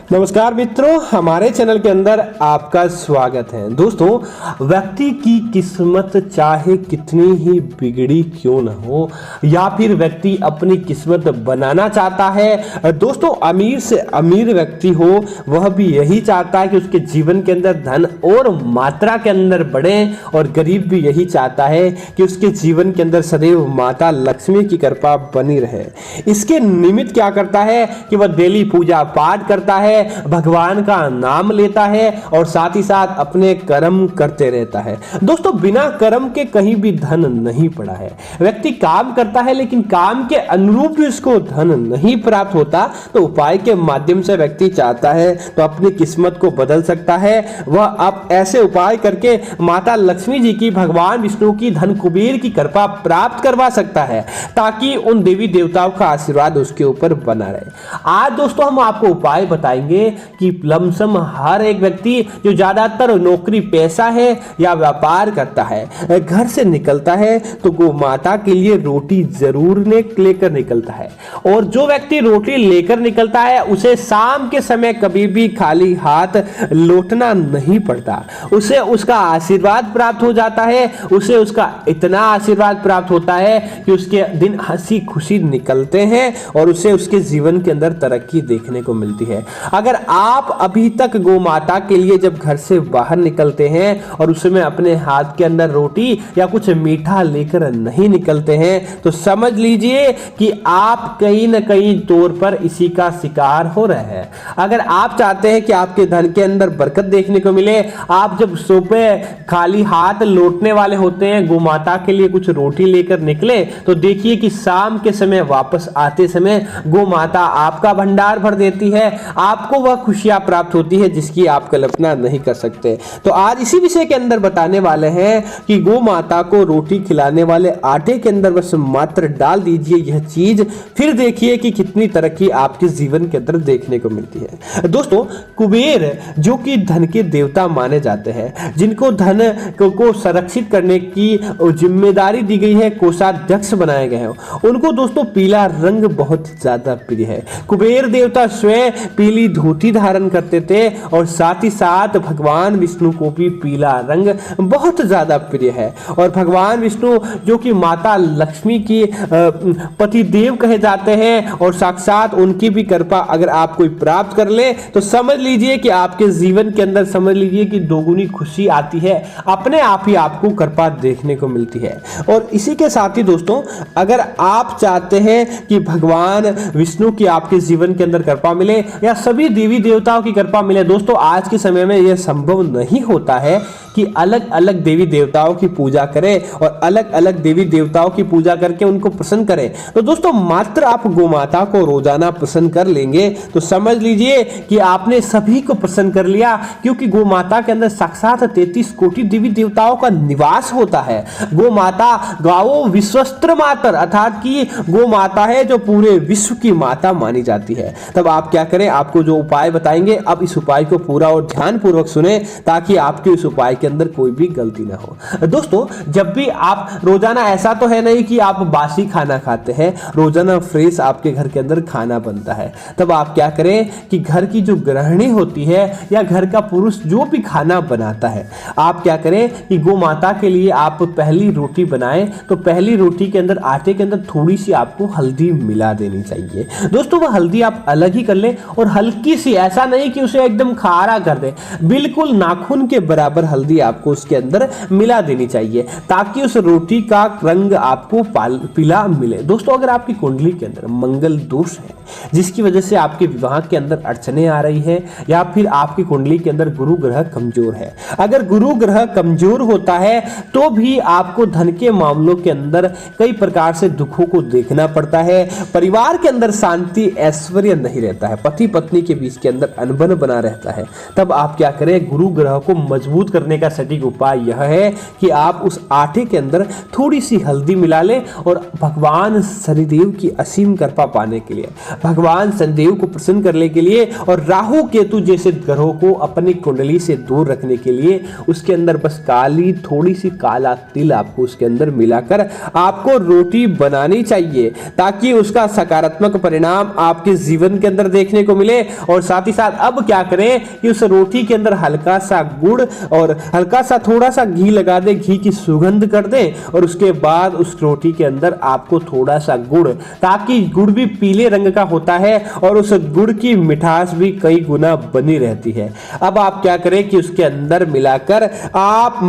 नमस्कार मित्रों, हमारे चैनल के अंदर आपका स्वागत है। दोस्तों, व्यक्ति की किस्मत चाहे कितनी ही बिगड़ी क्यों न हो या फिर व्यक्ति अपनी किस्मत बनाना चाहता है। दोस्तों, अमीर से अमीर व्यक्ति हो वह भी यही चाहता है कि उसके जीवन के अंदर धन और मात्रा के अंदर बढ़े, और गरीब भी यही चाहता है कि उसके जीवन के अंदर सदैव माता लक्ष्मी की कृपा बनी रहे। इसके निमित्त क्या करता है कि वह डेली पूजा पाठ करता है, भगवान का नाम लेता है और साथ ही साथ अपने कर्म करते रहता है। दोस्तों, बिना कर्म के कहीं भी धन नहीं पड़ा है। व्यक्ति काम करता है लेकिन काम के अनुरूप भी उसको धन नहीं प्राप्त होता, तो उपाय के माध्यम से व्यक्ति चाहता है तो अपनी किस्मत को बदल सकता है। वह अब ऐसे उपाय करके माता लक्ष्मी जी की, भगवान विष्णु की, धन कुबेर की कृपा प्राप्त करवा सकता है, ताकि उन देवी देवताओं का आशीर्वाद उसके ऊपर बना रहे। आज दोस्तों हम आपको उपाय बताएंगे कि लमसम हर एक व्यक्ति जो ज्यादातर नौकरी पेशा है या व्यापार करता है, घर से निकलता है तो गौ माता के लिए रोटी जरूर लेकर निकलता है। और जो व्यक्ति रोटी लेकर निकलता है उसे शाम के समय कभी भी खाली हाथ लौटना नहीं पड़ता। उसे उसका आशीर्वाद प्राप्त हो जाता है। उसे उसका इतना आशीर्वाद प्राप्त होता है कि उसके दिन हंसी खुशी निकलते हैं और उसे उसके जीवन के अंदर तरक्की देखने को मिलती है। अगर आप अभी तक गौ माता के लिए जब घर से बाहर निकलते हैं और उसमें अपने हाथ के अंदर रोटी या कुछ मीठा लेकर नहीं निकलते हैं, तो समझ लीजिए कि आप कहीं न कहीं तौर पर इसी का शिकार हो रहे हैं। अगर आप चाहते हैं कि आपके धन के अंदर बरकत देखने को मिले, आप जब सुबह खाली हाथ लौटने वाले होते हैं, गौ माता के लिए कुछ रोटी लेकर निकले, तो देखिए कि शाम के समय वापस आते समय गौ माता आपका भंडार भर देती है। आपको वह खुशियां प्राप्त होती है जिसकी आप कल्पना नहीं कर सकते। तो आज इसी विषय के अंदर बताने वाले हैं कि गौ माता को रोटी खिलाने वाले आटे के अंदर बस मात्र डाल दीजिए यह चीज, फिर देखिए कि कितनी तरक्की आपके जीवन के अंदर देखने को मिलती है। दोस्तों, कुबेर जो कि धन के देवता माने जाते हैं, जिनको धन को संरक्षित करने की जिम्मेदारी दी गई है, कोषाध्यक्ष बनाए गए हैं, उनको दोस्तों पीला रंग बहुत ज्यादा प्रिय है। कुबेर देवता स्वयं पीली धोती धारण करते थे और साथ ही साथ भगवान विष्णु को भी पीला रंग बहुत ज्यादा प्रिय है। और भगवान विष्णु जो कि माता लक्ष्मी की पतिदेव कहे जाते हैं, और साक्षात उनकी भी कृपा अगर आप कोई प्राप्त कर ले तो समझ लीजिए कि आपके जीवन के अंदर समझ लीजिए कि दोगुनी खुशी आती है, अपने आप ही आपको कृपा देखने को मिलती है। और इसी के साथ ही दोस्तों, अगर आप चाहते हैं कि भगवान विष्णु की आपके जीवन के अंदर कृपा मिले या सभी देवी देवताओं की कृपा मिले, दोस्तों आज के समय में यह संभव नहीं होता है कि अलग अलग देवी देवताओं की पूजा करें और अलग अलग देवी देवताओं की पूजा करके उनको प्रसन्न करें। तो दोस्तों, मात्र आप गौ माता को रोजाना प्रसन्न कर लेंगे तो समझ लीजिए कि आपने सभी को प्रसन्न कर लिया, क्योंकि गौ माता के अंदर साक्षात 33 कोटि देवी देवताओं का निवास होता है। गौ माता गावो विश्वस्त्र मातर, अर्थात कि गौ माता है जो पूरे विश्व की माता मानी जाती है। तब आप क्या करें, आपको जो उपाय बताएंगे, अब इस उपाय को पूरा और ध्यान पूर्वक सुने ताकि आपके इस उपाय के अंदर कोई भी गलती ना हो। दोस्तों, जब भी आप रोजाना, ऐसा तो है नहीं कि आप बासी खाना खाते हैं, रोजाना फ्रेश आपके घर के अंदर खाना बनता है। तब आप क्या करें कि घर की जो गृहिणी होती है या घर का पुरुष जो भी खाना बनाता है, आप क्या करें कि गौ माता के लिए आप पहली रोटी बनाएं तो पहली रोटी के अंदर, आटे के अंदर थोड़ी सी आपको हल्दी मिला देनी चाहिए। दोस्तों, वह हल्दी आप अलग ही कर ले और हल्की सी, ऐसा नहीं कि उसे एकदम खारा कर दे, बिल्कुल नाखून के बराबर हल्दी आपको उसके अंदर मिला देनी चाहिए, ताकि उस रोटी का रंग आपको पीला मिले। दोस्तों, अगर आपकी कुंडली के अंदर मंगल दोष है जिसकी वजह से आपके विवाह के अंदर अड़चने आ रही है, या फिर आपकी कुंडली के अंदर गुरु ग्रह कमजोर है, अगर गुरु ग्रह कमजोर होता है तो भी आपको धन के मामलों के अंदर कई प्रकार से दुखों को देखना पड़ता है। परिवार के अंदर शांति ऐश्वर्य नहीं रहता है, पति पत्नी के बीच के अंदर अनबन बना रहता है। तब आप क्या करें, गुरु ग्रह को मजबूत करने का सटीक उपाय यह है कि आप उस आटे के अंदर थोड़ी सी हल्दी मिला लें और भगवान शनिदेव की असीम कृपा पाने के लिए, भगवान शनिदेव को प्रसन्न करने के लिए और राहु केतु जैसे ग्रहों को अपनी कुंडली से दूर रखने के लिए उसके अंदर बस काली थोड़ी सी काला तिल आपको उसके अंदर मिलाकर आपको रोटी बनानी चाहिए, ताकि उसका सकारात्मक परिणाम आपके जीवन के अंदर देखने को मिले और साथ ही साथ अब क्या करें कि उस रोटी के अंदर हल्का सा गुड़ और हल्का सा थोड़ा सा घी लगा दे, घी की सुगंध कर दे और उसके बाद उस रोटी के अंदर आपको थोड़ा सा गुड़, ताकि गुड़ भी पीले रंग का होता है और उस गुड़ की मिठास भी कई गुना बनी रहती है। अब आप क्या करें कि उसके अंदर मिलाकर आप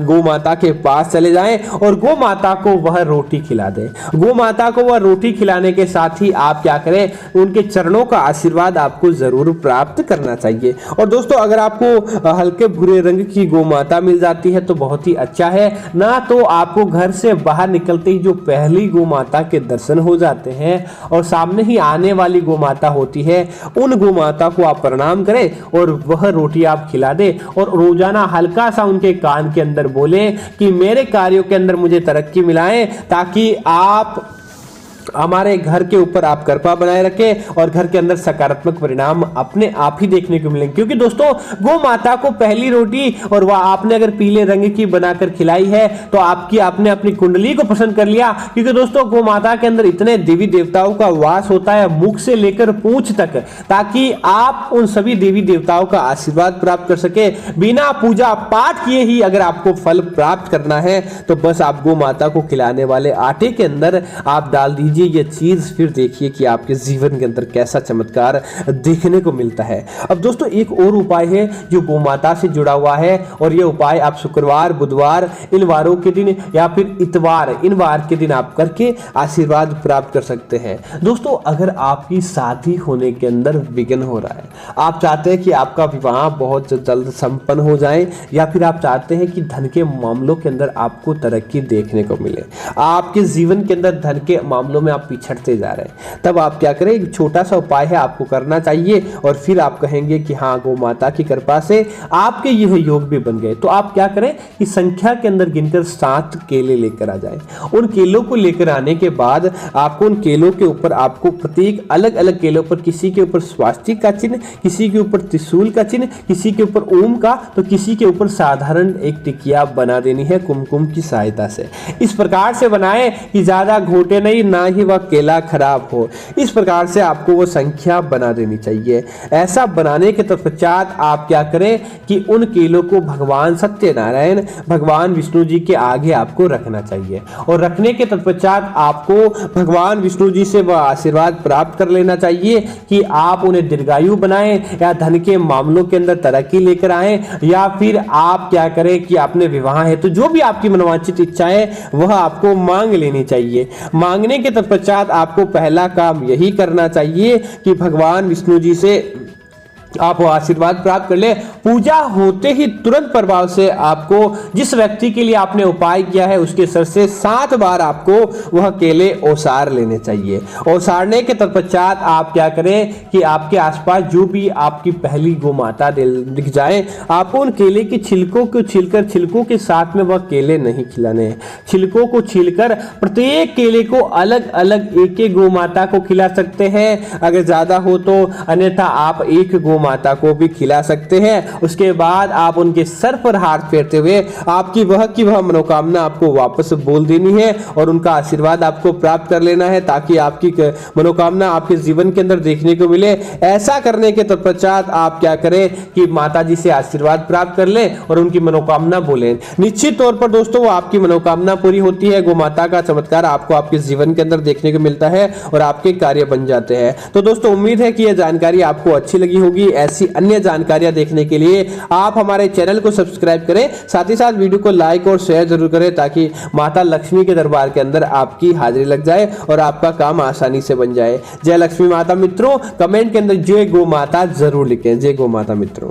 गौ माता के पास चले जाएं और गौ माता को वह रोटी खिला दें। गौ माता को वह रोटी खिलाने के साथ ही आप क्या करें, उनके चरणों का आशीर्वाद आपको जरूर प्राप्त करना चाहिए। और दोस्तों अगर आपको हल्के भूरे रंग की गौ माता मिल जाती है तो बहुत ही अच्छा है, ना तो आपको घर से बाहर निकलते ही जो पहली गौ माता के दर्शन हो जाते हैं और सामने ही आने वाली गौ माता होती है, उन गौ माता को आप प्रणाम करें और वह रोटी आप खिला दे और रोजाना हल्का सा उनके कान के अंदर बोले कि मेरे कार्यों के अंदर मुझे तरक्की मिलाएं, ताकि आप हमारे घर के ऊपर आप कृपा बनाए रखें और घर के अंदर सकारात्मक परिणाम अपने आप ही देखने को मिलेंगे। क्योंकि दोस्तों गौ माता को पहली रोटी और वह आपने अगर पीले रंग की बनाकर खिलाई है तो आपने अपनी कुंडली को पसंद कर लिया। क्योंकि दोस्तों गौ माता के अंदर इतने देवी देवताओं का वास होता है, मुख से लेकर पूंछ तक, ताकि आप उन सभी देवी देवताओं का आशीर्वाद प्राप्त कर सके। बिना पूजा पाठ किए ही अगर आपको फल प्राप्त करना है तो बस आप गौ माता को खिलाने वाले आटे के अंदर आप डाल दीजिए ये चीज, फिर देखिए कि आपके जीवन के अंदर कैसा चमत्कार देखने को मिलता है। अब दोस्तों एक और उपाय है जो गौ माता से जुड़ा हुआ है और यह उपाय आप शुक्रवार, बुधवार इन वारों के दिन या फिर इतवार इन वार के दिन आप करके आशीर्वाद प्राप्त कर सकते हैं। दोस्तों अगर आपकी शादी होने के अंदर विघ्न हो रहा है, आप चाहते हैं कि आपका विवाह बहुत जल्द संपन्न हो जाए, या फिर आप चाहते हैं कि धन के मामलों के अंदर आपको तरक्की देखने को मिले, आपके जीवन के अंदर धन के मामलों में आप पिछड़ते जा रहे हैं, तब आप क्या करें, एक छोटा सा उपाय है आपको करना चाहिए और फिर आप कहेंगे कि हाँ गौ माता की कृपा से आपके यह योग भी बन गए। तो आप क्या करें कि संख्या के अंदर गिनकर 7 केले लेकर आ जाएं। उन केलों को लेकर आने के बाद आपको उन केलों के ऊपर आपको प्रत्येक अलग अलग केलों पर किसी के ऊपर स्वास्तिक का चिन्ह, किसी के ऊपर त्रिशूल का चिन्ह, किसी के ऊपर ओम का, तो किसी के ऊपर साधारण एक टिकिया बना देनी है कुमकुम की सहायता से। इस प्रकार से बनाएं कि ज्यादा घोटे नहीं, ना ही वह केला खराब हो। इस प्रकार से आपको वो संख्या बना देनी चाहिए। ऐसा बनाने के तत्पश्चात आप क्या करें कि उन केलों को भगवान सत्यनारायण, भगवान विष्णु जी के आगे आपको रखना चाहिए और रखने के तत्पश्चात आपको भगवान विष्णु जी से वह आशीर्वाद प्राप्त कर लेना चाहिए कि आप उन्हें दीर्घायु बनाएं या धन के मामलों के अंदर तरक्की लेकर आए, या फिर आप क्या करें कि आपने विवाह है तो जो भी आपकी मनोवांछित इच्छा है वह आपको मांग लेनी चाहिए। मांगने के तत्पश्चात आपको पहला काम यही करना चाहिए कि भगवान विष्णु जी से आप वो आशीर्वाद प्राप्त कर ले। पूजा होते ही तुरंत प्रभाव से आपको जिस व्यक्ति के लिए आपने उपाय किया है उसके सर से 7 बार आपको वह केले ओसार लेने चाहिए। ओसारने के तत्पश्चात आप क्या करें कि आपके आसपास जो भी आपकी पहली गौ माता दिख जाए, आपको उन केले की छिलकों को छीलकर, छिलकों के साथ में वह केले नहीं खिलाने हैं, छिलकों को छीलकर प्रत्येक केले को अलग अलग एक एक गौ माता को खिला सकते हैं अगर ज्यादा हो तो, अन्यथा आप एक गौ माता को भी खिला सकते हैं। उसके बाद आप उनके सर पर हाथ फेरते हुए आपकी वह मनोकामना आपको वापस बोल देनी है और उनका आशीर्वाद आपको प्राप्त कर लेना है, ताकि आपकी मनोकामना आपके जीवन के अंदर देखने को मिले। ऐसा करने के तत्पश्चात आप क्या करें कि माता जी से आशीर्वाद प्राप्त कर लें और उनकी मनोकामना बोलें। निश्चित तौर पर दोस्तों वो आपकी मनोकामना पूरी होती है। गौ माता का चमत्कार आपको आपके जीवन के अंदर देखने को मिलता है और आपके कार्य बन जाते हैं। तो दोस्तों उम्मीद है कि यह जानकारी आपको अच्छी लगी होगी। ऐसी अन्य जानकारियां देखने के लिए आप हमारे चैनल को सब्सक्राइब करें, साथ ही साथ वीडियो को लाइक और शेयर जरूर करें, ताकि माता लक्ष्मी के दरबार के अंदर आपकी हाजिरी लग जाए और आपका काम आसानी से बन जाए। जय लक्ष्मी माता मित्रों, कमेंट के अंदर जय गौ माता जरूर लिखें। जय गौ माता मित्रों।